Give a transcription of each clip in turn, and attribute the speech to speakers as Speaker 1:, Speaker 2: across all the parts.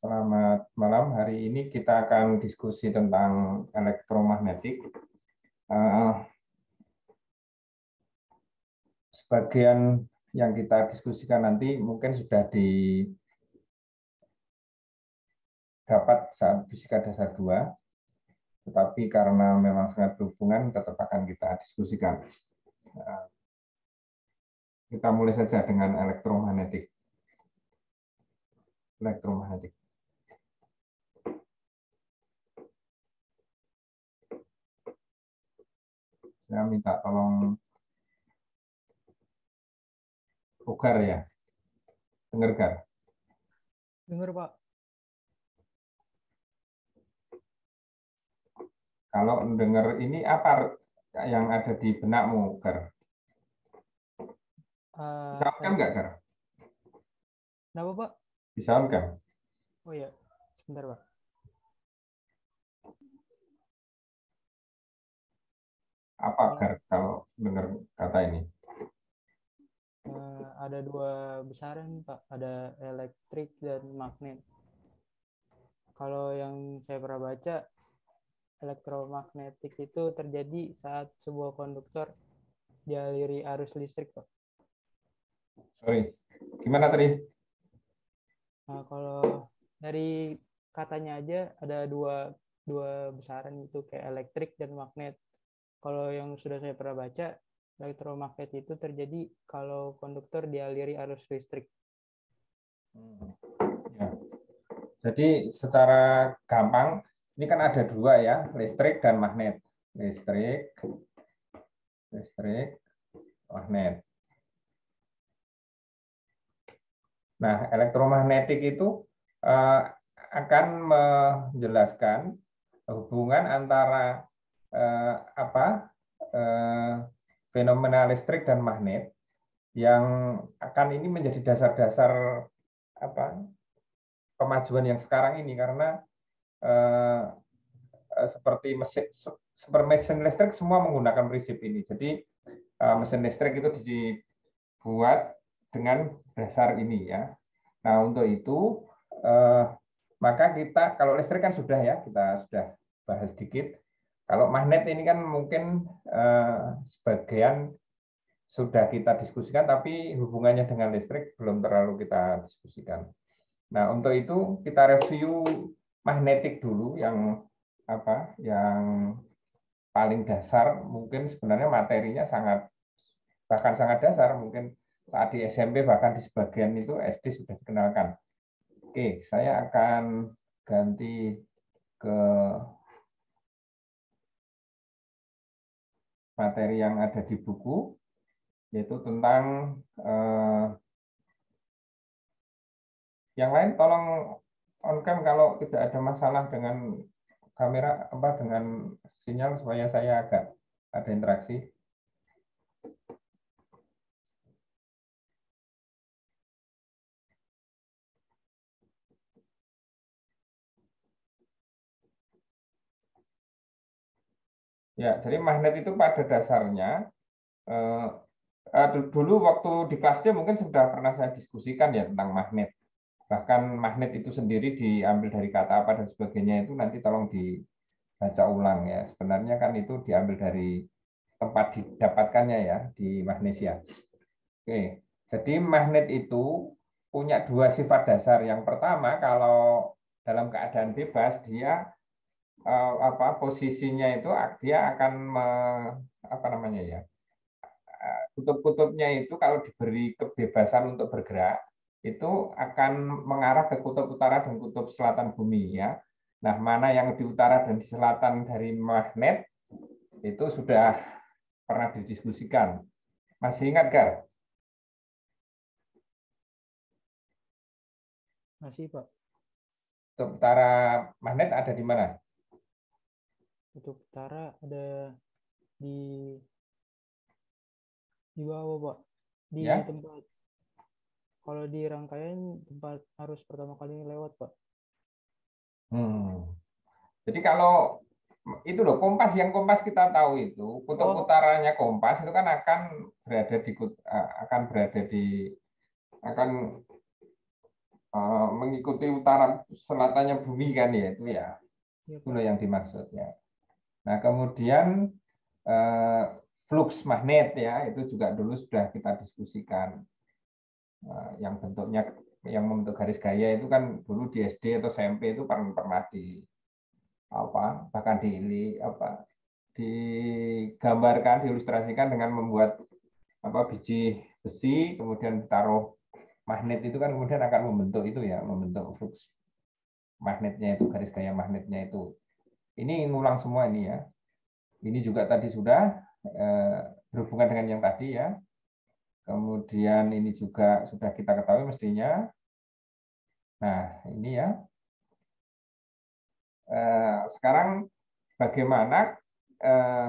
Speaker 1: Selamat malam. Hari ini kita akan diskusi tentang elektromagnetik. Sebagian yang kita diskusikan nanti mungkin sudah didapat saat fisika dasar 2, tetapi karena memang sangat berhubungan, tetap akan kita diskusikan. Kita mulai saja dengan elektromagnetik. Saya minta tolong Ugar ya. Dengar, Gar?
Speaker 2: Dengar, Pak.
Speaker 1: Kalau dengar ini apa yang ada di benakmu, Gar? Bisa kan nggak, Gar?
Speaker 2: Kenapa, Pak?
Speaker 1: Bisa kan?
Speaker 2: Oh iya, sebentar, Pak.
Speaker 1: Apa, Gar, kalau dengar kata ini?
Speaker 2: Ada dua besaran, Pak. Ada elektrik dan magnet. Kalau yang saya pernah baca, elektromagnetik itu terjadi saat sebuah konduktor dialiri arus listrik, Pak.
Speaker 1: Sorry, gimana tadi?
Speaker 2: Nah, kalau dari katanya aja ada dua besaran itu kayak elektrik dan magnet. Kalau yang sudah saya pernah baca, elektromagnet itu terjadi kalau konduktor dialiri arus listrik.
Speaker 1: Ya. Jadi secara gampang, ini kan ada dua ya, listrik dan magnet. Listrik, magnet. Nah, elektromagnetik itu akan menjelaskan hubungan antara fenomena listrik dan magnet yang akan ini menjadi dasar-dasar kemajuan yang sekarang ini, karena seperti mesin listrik semua menggunakan prinsip ini. Jadi mesin listrik itu dibuat dengan dasar ini ya. Nah, untuk itu maka kita, kalau listrik kan sudah ya, kita sudah bahas sedikit. Kalau magnet ini kan mungkin sebagian sudah kita diskusikan, tapi hubungannya dengan listrik belum terlalu kita diskusikan. Nah, untuk itu kita review magnetik dulu, yang paling dasar. Mungkin sebenarnya materinya bahkan sangat dasar, mungkin saat di SMP bahkan di sebagian itu SD sudah dikenalkan. Oke, saya akan ganti ke materi yang ada di buku, yaitu tentang yang lain. Tolong on cam kalau tidak ada masalah dengan kamera, dengan sinyal, supaya saya agak ada interaksi. Ya, jadi magnet itu pada dasarnya dulu waktu di kelasnya mungkin sudah pernah saya diskusikan ya tentang magnet. Bahkan magnet itu sendiri diambil dari kata apa dan sebagainya, itu nanti tolong dibaca ulang ya. Sebenarnya kan itu diambil dari tempat didapatkannya ya, di magnesia. Oke, jadi magnet itu punya dua sifat dasar. Yang pertama, kalau dalam keadaan bebas, dia posisinya itu dia akan kutub-kutubnya itu kalau diberi kebebasan untuk bergerak, itu akan mengarah ke kutub utara dan kutub selatan bumi ya. Nah, mana yang di utara dan di selatan dari magnet itu sudah pernah didiskusikan. Masih ingat, Gar?
Speaker 2: Masih, Pak.
Speaker 1: Kutub utara magnet ada di mana?
Speaker 2: Kutub utara ada di bawah, Pak. Di
Speaker 1: Ya?
Speaker 2: tempat, kalau di rangkaian tempat arus pertama kali lewat, Pak.
Speaker 1: Jadi kalau itu loh, kompas kita tahu itu, kutub utaranya kompas itu kan akan berada di mengikuti utara selatannya bumi kan ya, itu ya.
Speaker 2: Iya,
Speaker 1: Itu
Speaker 2: Pak.
Speaker 1: yang dimaksud ya. Nah, kemudian flux magnet ya, itu juga dulu sudah kita diskusikan. Yang bentuknya, yang membentuk garis gaya itu kan dulu di SD atau SMP itu pernah di apa, bahkan digambarkan, diilustrasikan dengan membuat apa, biji besi, kemudian ditaruh magnet, itu kan kemudian akan membentuk itu ya, membentuk flux magnetnya itu, garis gaya magnetnya itu. Ini ngulang semua ini ya. Ini juga tadi sudah berhubungan dengan yang tadi ya. Kemudian ini juga sudah kita ketahui mestinya. Nah, ini ya. Sekarang bagaimana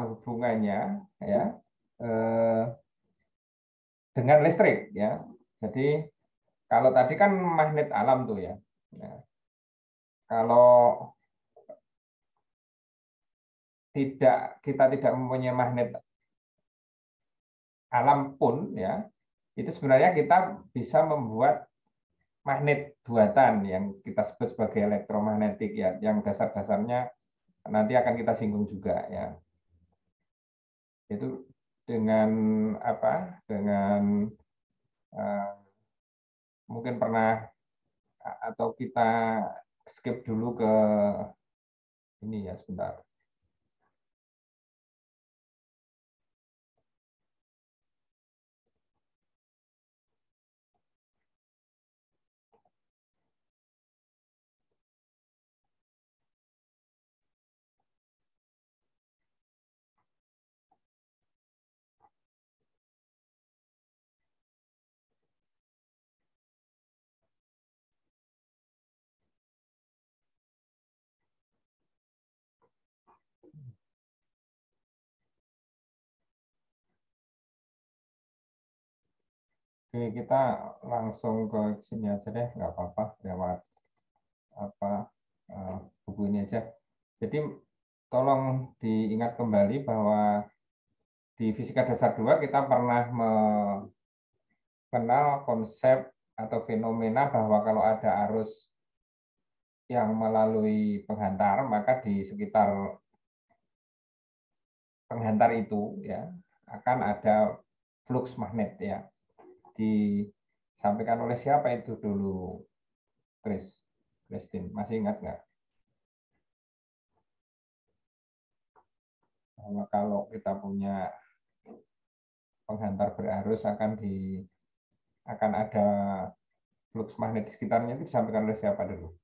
Speaker 1: hubungannya ya dengan listrik ya. Jadi kalau tadi kan magnet alam tuh ya. Nah, kalau kita tidak mempunyai magnet alam pun ya, itu sebenarnya kita bisa membuat magnet buatan yang kita sebut sebagai elektromagnetik ya, yang dasar-dasarnya nanti akan kita singgung juga ya. Itu dengan apa? Dengan mungkin pernah atau kita skip dulu ke ini ya sebentar. Oke, kita langsung ke sini aja deh, nggak apa-apa, lewat apa buku ini aja. Jadi tolong diingat kembali bahwa di Fisika Dasar 2 kita pernah mengenal konsep atau fenomena bahwa kalau ada arus yang melalui penghantar, maka di sekitar penghantar itu ya akan ada flux magnet ya. Disampaikan oleh siapa itu dulu, Christine? Masih ingat nggak? Bahwa kalau kita punya penghantar berarus akan ada flux magnet di sekitarnya, itu disampaikan oleh siapa dulu?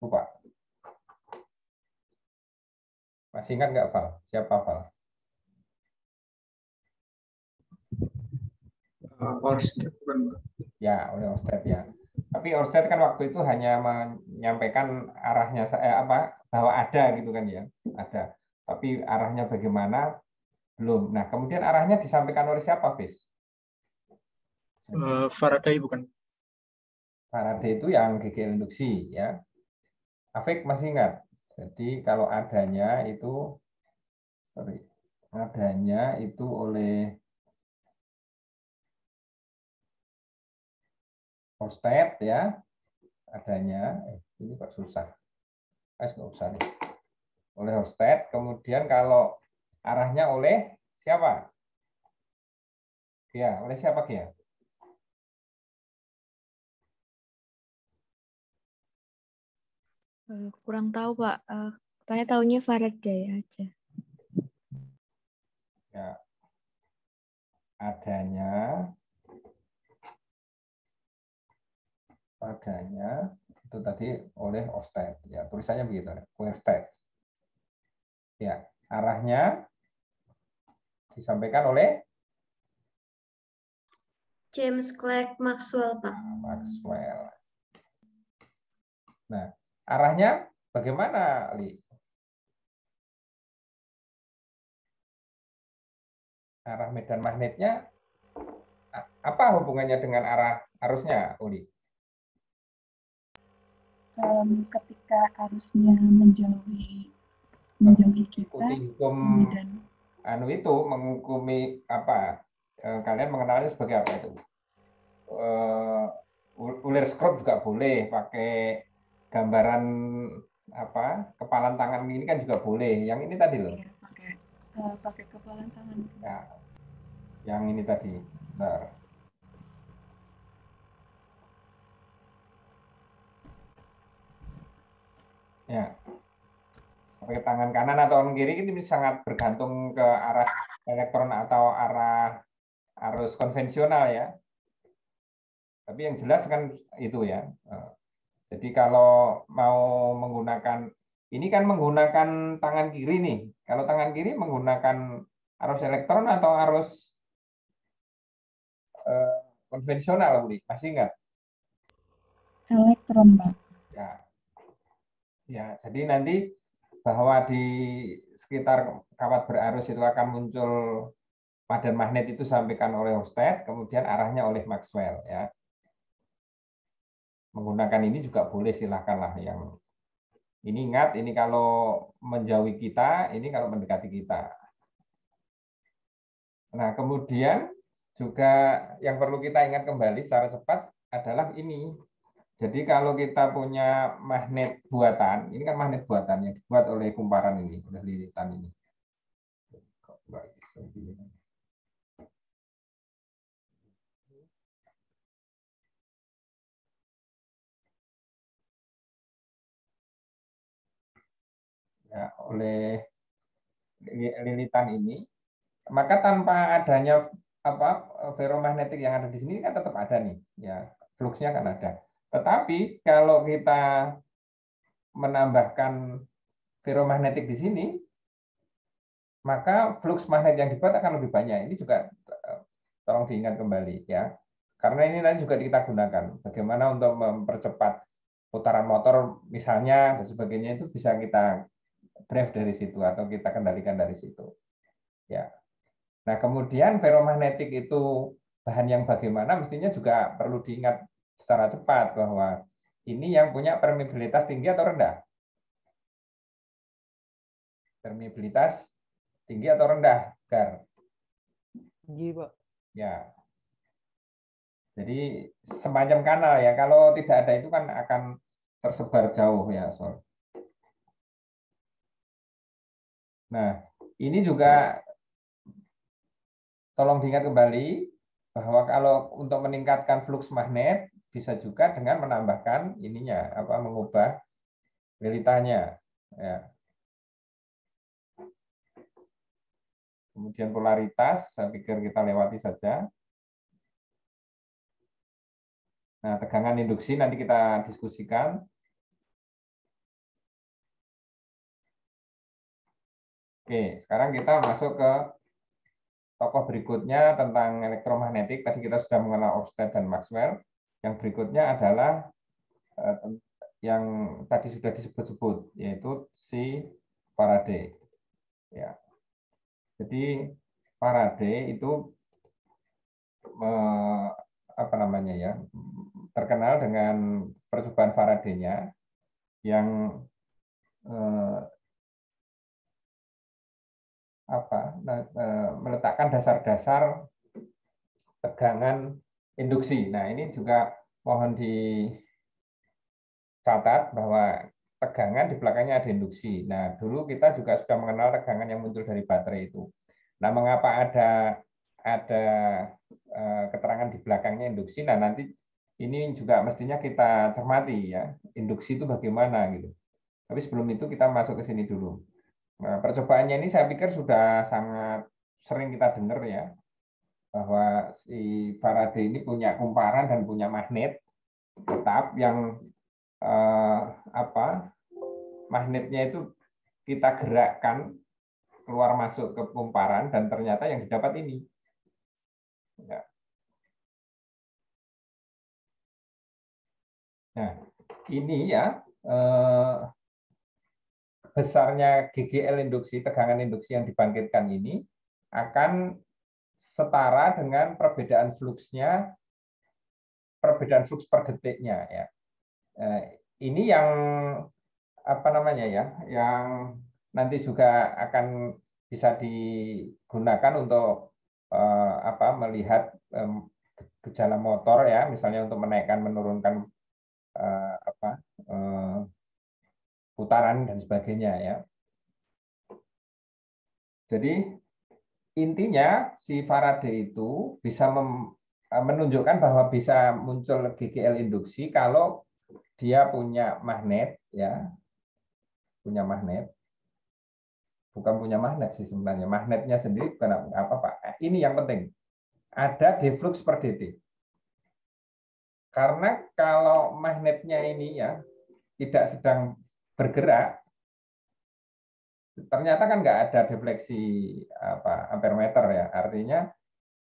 Speaker 1: Lupa. Masih ingat nggak, Val? Siapa, Val?
Speaker 3: Orsted,
Speaker 1: Ya, oleh Orsted ya. Tapi Orsted kan waktu itu hanya menyampaikan arahnya bahwa ada gitu kan ya, ada. Tapi arahnya bagaimana belum. Nah, kemudian arahnya disampaikan oleh siapa, Fis?
Speaker 3: Faraday bukan?
Speaker 1: Faraday itu yang GG induksi ya. Afik masih ingat. Jadi kalau adanya itu oleh Orsted ya, adanya ini kok susah. Nggak usah nih. Oleh Orsted, kemudian kalau arahnya oleh siapa? Ya, oleh siapa dia?
Speaker 4: Kurang tahu, Pak. Saya tahunya Faraday aja.
Speaker 1: Ya, adanya itu tadi oleh Orsted. Ya, tulisannya begitu. Orsted. Ya, arahnya disampaikan oleh
Speaker 5: James Clerk Maxwell, Pak.
Speaker 1: Maxwell. Nah, arahnya bagaimana, Li? Arah medan magnetnya apa hubungannya dengan arah arusnya, Uli?
Speaker 6: Ketika arusnya menjauhi kita,
Speaker 1: ikuti hukum
Speaker 6: medan
Speaker 1: itu menghukumi apa? Kalian mengenalnya sebagai apa itu? ulir scrub juga boleh, pakai gambaran apa kepalan tangan ini kan juga boleh. Yang ini tadi loh.
Speaker 6: Iya, pakai kepalan tangan.
Speaker 1: Ya, yang ini tadi. Bentar. Ya, pakai tangan kanan atau tangan kiri ini sangat bergantung ke arah elektron atau arah arus konvensional ya. Tapi yang jelas kan itu ya. Jadi kalau mau menggunakan, ini kan menggunakan tangan kiri nih. Kalau tangan kiri menggunakan arus elektron atau arus konvensional, Budi? Masih nggak?
Speaker 6: Elektron, Pak.
Speaker 1: Ya. Ya, jadi nanti bahwa di sekitar kawat berarus itu akan muncul padan magnet itu disampaikan oleh Oersted, kemudian arahnya oleh Maxwell ya. Menggunakan ini juga boleh, silakanlah yang ini. Ingat, ini kalau menjauhi kita, ini kalau mendekati kita. Nah, kemudian juga yang perlu kita ingat kembali secara cepat adalah ini. Jadi kalau kita punya magnet buatan, ini kan magnet buatan yang dibuat oleh kumparan ini, oleh lilitan ini. Ya, oleh lilitan ini, maka tanpa adanya apa ferromagnetik yang ada di sini kan tetap ada nih, ya fluxnya kan ada. Tetapi kalau kita menambahkan ferromagnetik di sini, maka flux magnet yang dibuat akan lebih banyak. Ini juga tolong diingat kembali ya. Karena ini nanti juga kita gunakan. Bagaimana untuk mempercepat putaran motor misalnya dan sebagainya, itu bisa kita drive dari situ atau kita kendalikan dari situ. Ya. Nah, kemudian ferromagnetik itu bahan yang bagaimana mestinya juga perlu diingat secara cepat bahwa ini yang punya permeabilitas tinggi atau rendah. Permeabilitas tinggi atau rendah, Gar?
Speaker 2: Tinggi, Pak.
Speaker 1: Ya. Jadi semacam kanal ya. Kalau tidak ada itu kan akan tersebar jauh ya, Sol. Nah, ini juga tolong diingat kembali bahwa kalau untuk meningkatkan flux magnet bisa juga dengan menambahkan ininya, apa mengubah lilitannya. Ya. Kemudian polaritas, saya pikir kita lewati saja. Nah, tegangan induksi nanti kita diskusikan. Oke, sekarang kita masuk ke tokoh berikutnya tentang elektromagnetik. Tadi kita sudah mengenal Oersted dan Maxwell. Yang berikutnya adalah yang tadi sudah disebut-sebut, yaitu si Faraday. Ya. Jadi Faraday itu apa namanya ya, terkenal dengan percobaan Faraday-nya yang meletakkan dasar-dasar tegangan induksi. Nah, ini juga mohon dicatat bahwa tegangan di belakangnya ada induksi. Nah, dulu kita juga sudah mengenal tegangan yang muncul dari baterai itu. Nah, mengapa ada keterangan di belakangnya induksi? Nah, nanti ini juga mestinya kita cermati ya, induksi itu bagaimana gitu. Tapi sebelum itu kita masuk ke sini dulu. Nah, percobaannya ini saya pikir sudah sangat sering kita dengar ya, bahwa si Faraday ini punya kumparan dan punya magnet tetap yang magnetnya itu kita gerakkan keluar masuk ke kumparan dan ternyata yang didapat ini. Ya. Nah, ini ya besarnya GGL induksi, tegangan induksi yang dibangkitkan ini akan setara dengan perbedaan fluxnya, perbedaan flux per detiknya ya. Ini yang apa namanya ya, yang nanti juga akan bisa digunakan untuk melihat gejala motor ya, misalnya untuk menaikkan menurunkan putaran dan sebagainya ya. Jadi intinya si Faraday itu bisa menunjukkan bahwa bisa muncul GGL induksi kalau dia punya magnet ya, punya magnet. Bukan punya magnet sih sebenarnya. Magnetnya sendiri bukan apa Pak. Ini yang penting. Ada D flux per dt. Karena kalau magnetnya ini ya tidak sedang bergerak, ternyata kan nggak ada defleksi ampere meter ya. Artinya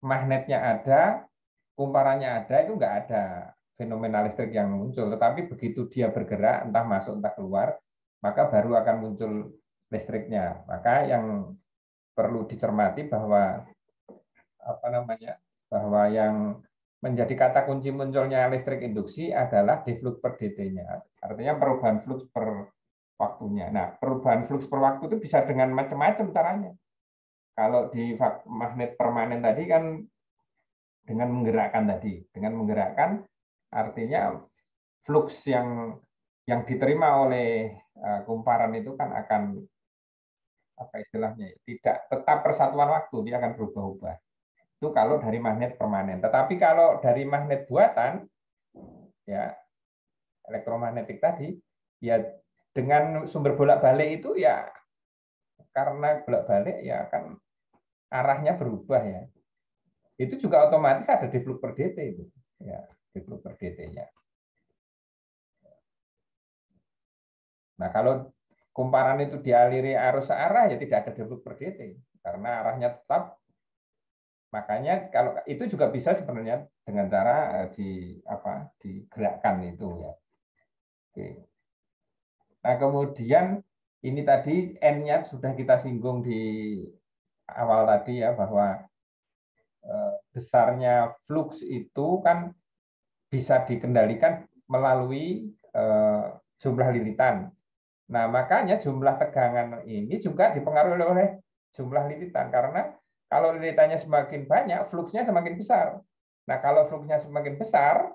Speaker 1: magnetnya ada, kumparannya ada, itu nggak ada fenomena listrik yang muncul. Tetapi begitu dia bergerak, entah masuk entah keluar, maka baru akan muncul listriknya. Maka yang perlu dicermati bahwa bahwa yang menjadi kata kunci munculnya listrik induksi adalah D flux per dt-nya. Artinya perubahan flux per waktunya. Nah, perubahan flux per waktu itu bisa dengan macam-macam caranya. Kalau di magnet permanen tadi kan dengan menggerakkan tadi. Dengan menggerakkan artinya flux yang diterima oleh kumparan itu kan akan apa istilahnya, tidak tetap persatuan waktu, dia akan berubah-ubah. Itu kalau dari magnet permanen. Tetapi kalau dari magnet buatan, ya elektromagnetik tadi, ya dengan sumber bolak-balik itu ya karena bolak-balik ya akan arahnya berubah ya. Itu juga otomatis ada di flux per dt itu, ya di flux per dt-nya. Nah kalau kumparan itu dialiri arus searah ya tidak ada di flux per dt karena arahnya tetap. Makanya kalau itu juga bisa sebenarnya dengan cara digerakkan itu ya. Oke. Nah, kemudian ini tadi N-nya sudah kita singgung di awal tadi ya bahwa besarnya flux itu kan bisa dikendalikan melalui jumlah lilitan. Nah, makanya jumlah tegangan ini juga dipengaruhi oleh jumlah lilitan karena kalau lilitannya semakin banyak, fluxnya semakin besar. Nah, kalau fluxnya semakin besar,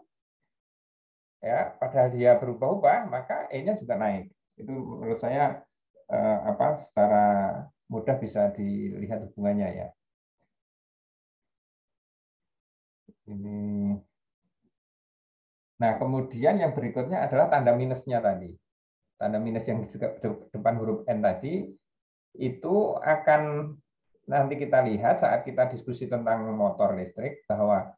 Speaker 1: ya, padahal dia berubah-ubah, maka E-nya juga naik. Itu menurut saya secara mudah bisa dilihat hubungannya ya. Ini. Nah, kemudian yang berikutnya adalah tanda minusnya tadi. Tanda minus yang di depan huruf N tadi itu akan nanti kita lihat saat kita diskusi tentang motor listrik bahwa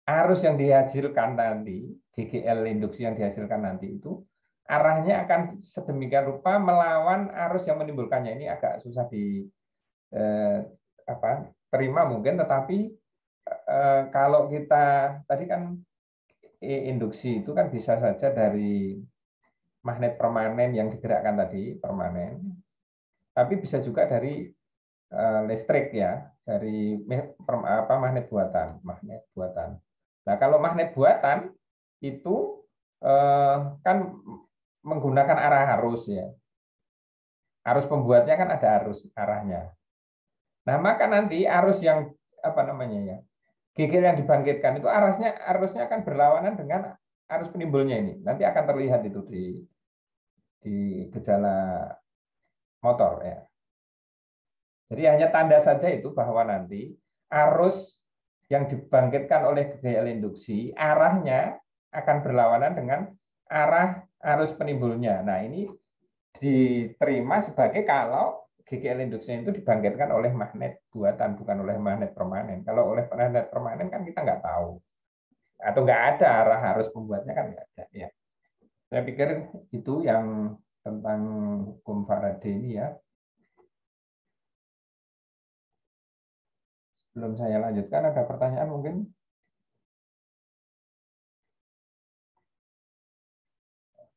Speaker 1: arus yang dihasilkan nanti, GGL induksi yang dihasilkan nanti itu arahnya akan sedemikian rupa melawan arus yang menimbulkannya. Ini agak susah terima mungkin, tetapi kalau kita tadi kan induksi itu kan bisa saja dari magnet permanen yang digerakkan tadi permanen, tapi bisa juga dari listrik ya, dari magnet buatan. Nah, kalau magnet buatan itu kan menggunakan arah arus ya. Arus pembuatnya kan ada arus arahnya. Nah, maka nanti arus yang GGL yang dibangkitkan itu arusnya akan berlawanan dengan arus penimbulnya ini. Nanti akan terlihat itu di gejala motor ya. Jadi hanya tanda saja itu bahwa nanti arus yang dibangkitkan oleh GGL induksi arahnya akan berlawanan dengan arah arus penimbulnya. Nah, ini diterima sebagai kalau GGL induksi itu dibangkitkan oleh magnet buatan, bukan oleh magnet permanen. Kalau oleh magnet permanen kan kita nggak tahu. Atau nggak ada arah arus pembuatnya kan nggak ada. Ya. Saya pikir itu yang tentang hukum Faraday ini ya. Sebelum saya lanjutkan, ada pertanyaan mungkin?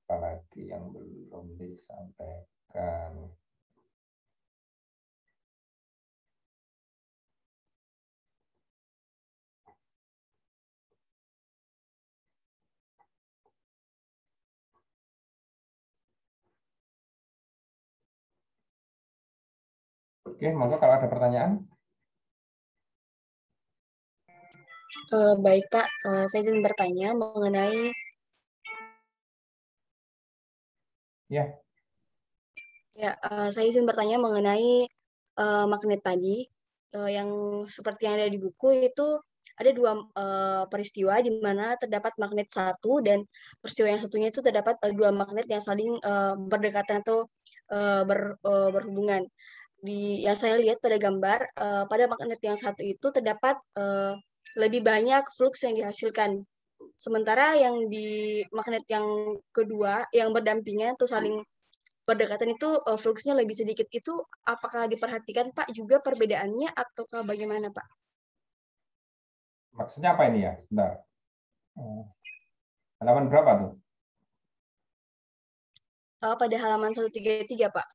Speaker 1: Apalagi yang belum disampaikan? Oke, monggo kalau ada pertanyaan.
Speaker 7: Baik Pak, saya izin bertanya mengenai
Speaker 1: Ya,
Speaker 7: saya izin bertanya mengenai magnet tadi yang seperti yang ada di buku itu ada dua peristiwa di mana terdapat magnet satu dan peristiwa yang satunya itu terdapat dua magnet yang saling berdekatan atau berhubungan. Yang saya lihat pada gambar pada magnet yang satu itu terdapat lebih banyak flux yang dihasilkan. Sementara yang di magnet yang kedua yang berdampingan atau saling berdekatan itu fluxnya lebih sedikit. Itu apakah diperhatikan Pak juga perbedaannya ataukah bagaimana Pak?
Speaker 1: maksudnya apa ini ya? Sebentar. Halaman berapa tuh?
Speaker 7: Pada halaman 133 Pak.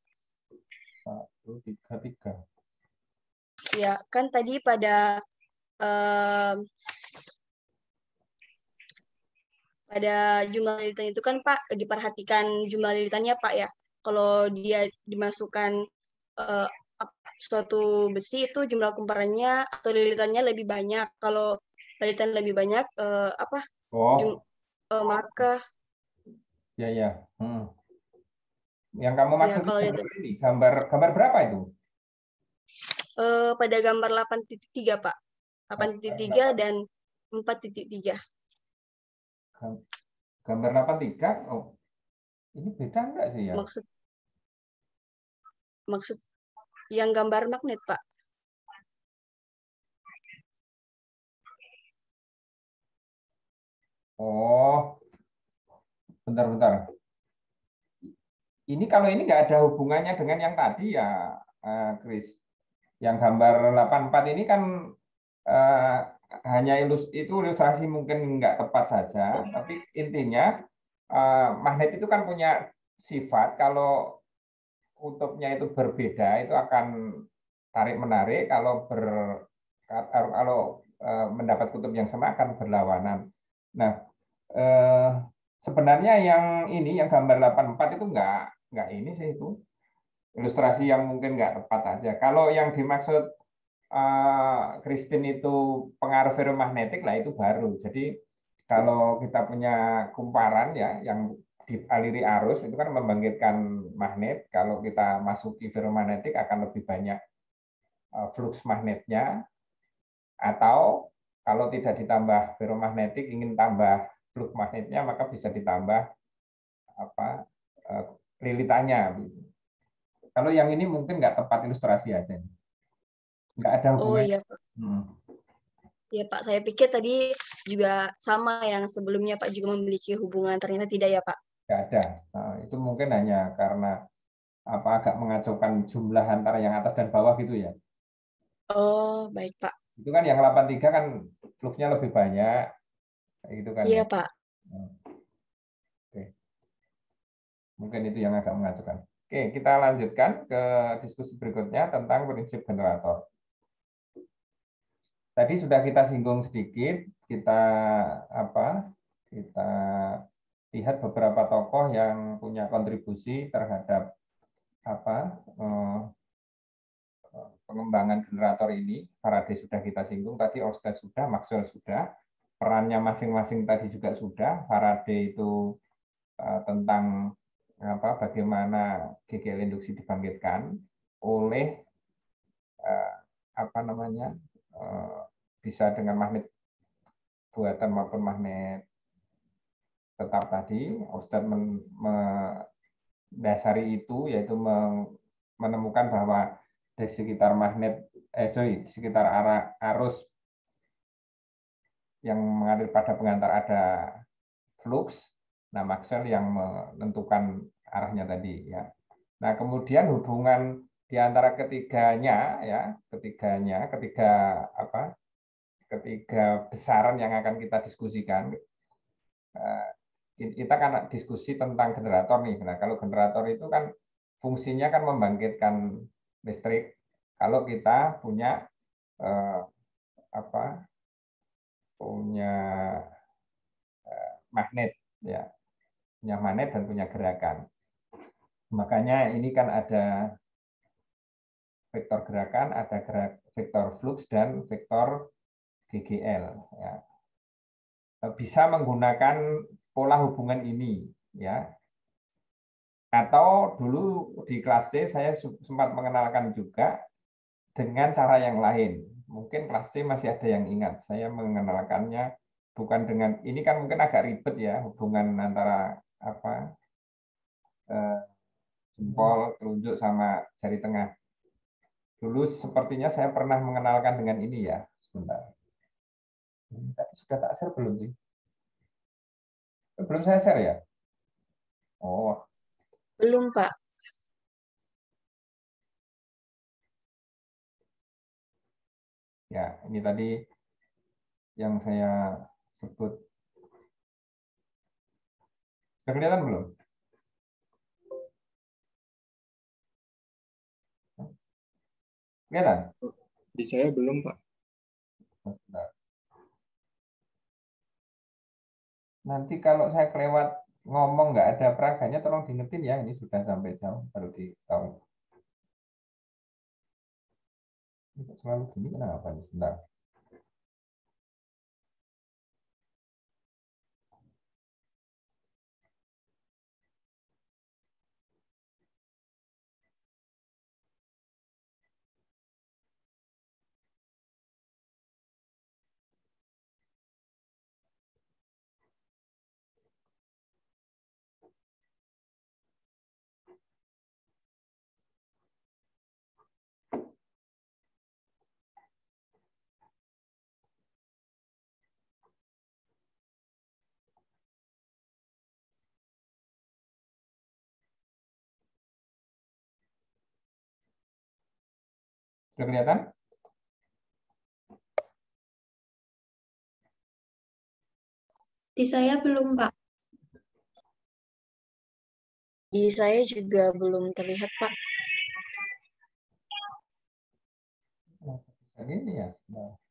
Speaker 1: 133.
Speaker 7: Ya, kan tadi pada jumlah lilitan itu kan Pak diperhatikan jumlah lilitannya Pak ya. Kalau dia dimasukkan suatu besi itu jumlah kumparannya atau lilitannya lebih banyak. Kalau lilitan lebih banyak
Speaker 1: Oh,
Speaker 7: maka
Speaker 1: ya ya. Yang kamu
Speaker 7: ya
Speaker 1: maksud
Speaker 7: kalau
Speaker 1: gambar ini, gambar berapa itu?
Speaker 7: pada gambar 8.3 Pak. 8.3 dan 4.3.
Speaker 1: Gambar 83. Oh, ini beda enggak sih ya?
Speaker 7: Maksud yang gambar magnet Pak.
Speaker 1: Oh, bentar. Ini kalau ini nggak ada hubungannya dengan yang tadi ya, Chris. Yang gambar 84 ini kan hanya ilustrasi mungkin nggak tepat saja, tapi intinya magnet itu kan punya sifat kalau kutubnya itu berbeda itu akan tarik menarik, kalau mendapat kutub yang sama akan berlawanan. Nah, sebenarnya yang gambar 84 itu nggak ini sih, itu ilustrasi yang mungkin nggak tepat aja. Kalau yang dimaksud Christine itu pengaruh ferromagnetik lah, itu baru. Jadi kalau kita punya kumparan ya yang dialiri arus itu kan membangkitkan magnet. Kalau kita masuki ferromagnetik akan lebih banyak flux magnetnya. Atau kalau tidak ditambah ferromagnetik ingin tambah flux magnetnya maka bisa ditambah lilitannya. Kalau yang ini mungkin nggak tepat ilustrasi aja. Nggak ada hubungannya.
Speaker 7: Oh iya Pak. Ya Pak, saya pikir tadi juga sama yang sebelumnya Pak juga memiliki hubungan, ternyata tidak ya Pak?
Speaker 1: Nggak ada. Nah, itu mungkin hanya karena agak mengacaukan jumlah antara yang atas dan bawah gitu ya.
Speaker 7: Oh, baik Pak.
Speaker 1: Itu kan yang 83 kan fluxnya lebih banyak. Gitu kan
Speaker 7: Iya
Speaker 1: ya.
Speaker 7: Pak.
Speaker 1: Oke. Mungkin itu yang agak mengacaukan. Oke, kita lanjutkan ke diskusi berikutnya tentang prinsip generator. Tadi sudah kita singgung sedikit, kita lihat beberapa tokoh yang punya kontribusi terhadap pengembangan generator ini. Faraday sudah kita singgung tadi, Ørsted sudah, Maxwell sudah, perannya masing-masing tadi juga sudah. Faraday itu tentang bagaimana GGL induksi dibangkitkan oleh bisa dengan magnet buatan maupun magnet tetap tadi. Ørsted mendasari itu, yaitu menemukan bahwa di sekitar di sekitar arus yang mengalir pada pengantar ada flux. Nah, Maxwell yang menentukan arahnya tadi ya. Nah, kemudian hubungan di antara ketiganya ketiga besaran yang akan kita diskusikan. Kita kan diskusi tentang generator nih. Nah, kalau generator itu kan fungsinya kan membangkitkan listrik. Kalau kita punya magnet ya, punya magnet dan punya gerakan. Makanya ini kan ada vektor gerakan, ada vektor flux dan vektor GGL ya. Bisa menggunakan pola hubungan ini ya. Atau dulu di kelas C saya sempat mengenalkan juga dengan cara yang lain. Mungkin kelas C masih ada yang ingat. Saya mengenalkannya bukan dengan ini kan mungkin agak ribet ya hubungan antara apa jempol, telunjuk sama jari tengah. Dulu sepertinya saya pernah mengenalkan dengan ini ya. Sebentar. Tadi sudah tak share belum sih? Belum saya share ya? Oh,
Speaker 7: Belum, Pak.
Speaker 1: ya ini tadi yang saya sebut. Sudah kelihatan belum? Kelihatan?
Speaker 3: Di saya belum, Pak.
Speaker 1: Sebentar. Nanti kalau saya kelewat ngomong nggak ada peraganya, tolong diingetin ya. Ini sudah sampai jauh baru ditahu. Ini selalu gini kenapa nih? Sebentar. Sudah kelihatan?
Speaker 5: Di saya belum, Pak.
Speaker 7: Di saya juga belum terlihat, Pak.
Speaker 1: Ini ya. Nah.